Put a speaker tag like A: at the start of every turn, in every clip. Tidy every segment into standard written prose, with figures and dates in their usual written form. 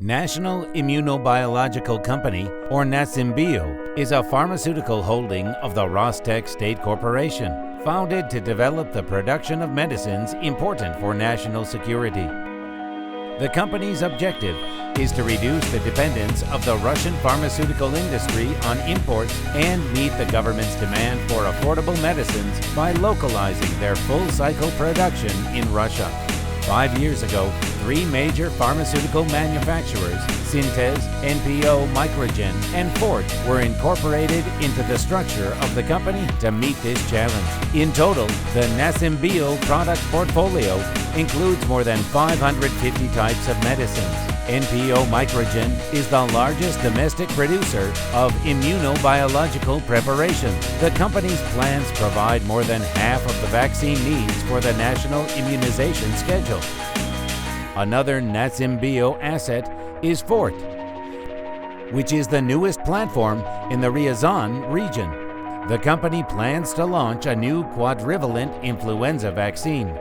A: National Immunobiological Company, or Nacimbio, is a pharmaceutical holding of the Rostech State Corporation, founded to develop the production of medicines important for national security. The company's objective is to reduce the dependence of the Russian pharmaceutical industry on imports and meet the government's demand for affordable medicines by localizing their full-cycle production in Russia. 5 years ago, 3 major pharmaceutical manufacturers, Synthes, NPO, Microgen, and Fort, were incorporated into the structure of the company to meet this challenge. In total, the Nacimbio product portfolio includes more than 550 types of medicines. NPO Microgen is the largest domestic producer of immunobiological preparations. The company's plants provide more than half of the vaccine needs for the national immunization schedule. Another Nacimbio asset is Fort, which is the newest platform in the Ryazan region. The company plans to launch a new quadrivalent influenza vaccine.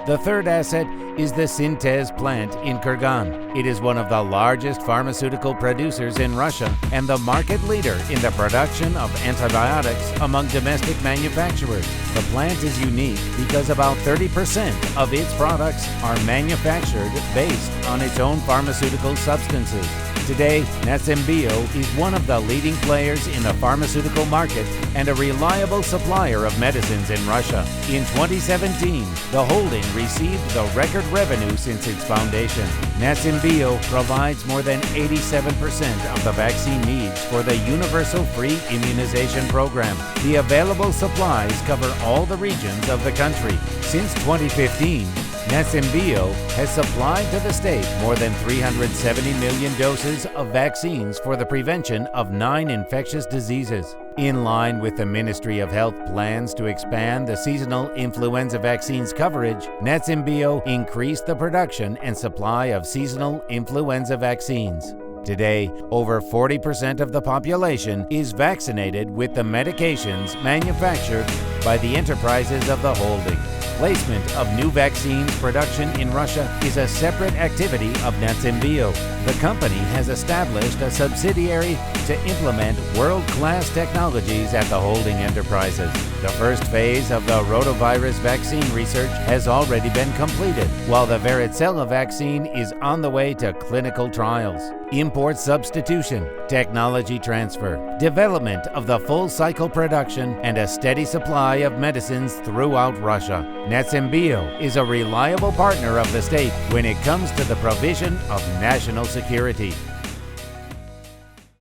A: The third asset is the Synthes plant in Kurgan. It is one of the largest pharmaceutical producers in Russia and the market leader in the production of antibiotics among domestic manufacturers. The plant is unique because about 30% of its products are manufactured based on its own pharmaceutical substances. Today, Nacimbio is one of the leading players in the pharmaceutical market and a reliable supplier of medicines in Russia. In 2017, the holding received the record revenue since its foundation. Nacimbio provides more than 87% of the vaccine needs for the Universal Free Immunization Program. The available supplies cover all the regions of the country. Since 2015, Nacimbio has supplied to the state more than 370 million doses of vaccines for the prevention of 9 infectious diseases. In line with the Ministry of Health plans to expand the seasonal influenza vaccines coverage, Nacimbio increased the production and supply of seasonal influenza vaccines. Today, over 40% of the population is vaccinated with the medications manufactured by the enterprises of the holding. Placement of new vaccines production in Russia is a separate activity of Nacimbio. The company has established a subsidiary to implement world-class technologies at the holding enterprises. The first phase of the rotavirus vaccine research has already been completed, while the varicella vaccine is on the way to clinical trials. Import substitution, technology transfer, development of the full-cycle production, and a steady supply of medicines throughout Russia. Nacimbio is a reliable partner of the state when it comes to the provision of national security.